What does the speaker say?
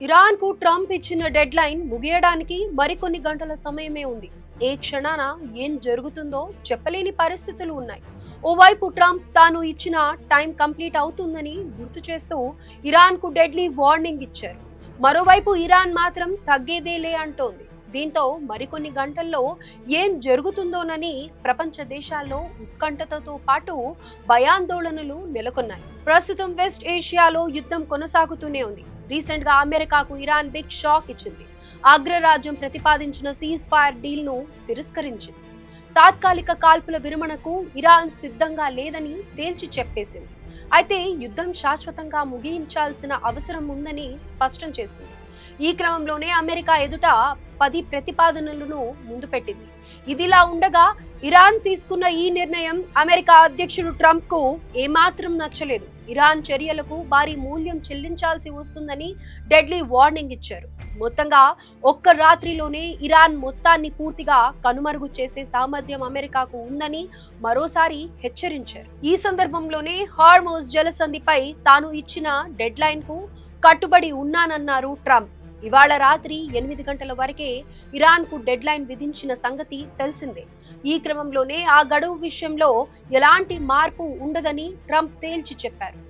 Iran కు Trump ఇచ్చిన dead line ముగియడానికి మరికొన్ని గంటల సమయమే ఉంది. ఏ క్షణాన ఏం జరుగుతుందో చెప్పలేని పరిస్థితులు ఉన్నాయి. ఓవైపు ట్రంప్ తాను ఇచ్చిన టైం కంప్లీట్ అవుతుందని గుర్తు చేస్తూ ఇరాన్ కు డెడ్లీ వార్నింగ్ ఇచ్చారు. మరోవైపు ఇరాన్ మాత్రం తగ్గేదేలే అంటోంది. దీంతో మరికొన్ని గంటల్లో ఏం జరుగుతుందోనని ప్రపంచ దేశాల్లో ఉత్కంఠతతో పాటు భయాందోళనలు నెలకొన్నాయి. ప్రస్తుతం వెస్ట్ ఏషియాలో యుద్ధం కొనసాగుతూనే ఉంది. రీసెంట్ గా అమెరికాకు ఇరాన్ బిగ్ షాక్ ఇచ్చింది. అగ్రరాజ్యం ప్రతిపాదించిన సీజ్ ఫైర్ డీల్ ను తిరస్కరించింది. తాత్కాలిక కాల్పుల విరమణకు ఇరాన్ సిద్ధంగా లేదని తేల్చి చెప్పేసింది. అయితే యుద్ధం శాశ్వతంగా ముగించాల్సిన అవసరం ఉందని స్పష్టం చేసింది. ఈ క్రమంలోనే అమెరికా ఎదుట 10 ప్రతిపాదనలను ముందు పెట్టింది. ఇదిలా ఉండగా ఇరాన్ తీసుకున్న ఈ నిర్ణయం అమెరికా అధ్యక్షుడు ట్రంప్ కు ఏమాత్రం నచ్చలేదు. ఇరాన్ చర్యలకు భారీ మూల్యం చెల్లించాల్సి వస్తుందని డెడ్లీ వార్నింగ్ ఇచ్చారు. మొత్తంగా ఒక్క రాత్రిలోనే ఇరాన్ మొత్తాన్ని పూర్తిగా కనుమరుగు చేసే సామర్థ్యం అమెరికాకు ఉందని మరోసారి హెచ్చరించారు. ఈ సందర్భంలోనే హార్మోజ్ జలసంధిపై తాను ఇచ్చిన డెడ్ లైన్ కు కట్టుబడి ఉన్నానన్నారు ట్రంప్. ఇవాళ రాత్రి 8 గంటల వరకే ఇరాన్ కు డెడ్ లైన్ విధించిన సంగతి తెలిసిందే. ఈ క్రమంలోనే ఆ గడువు విషయంలో ఎలాంటి మార్పు ఉండదని ట్రంప్ తేల్చి చెప్పారు.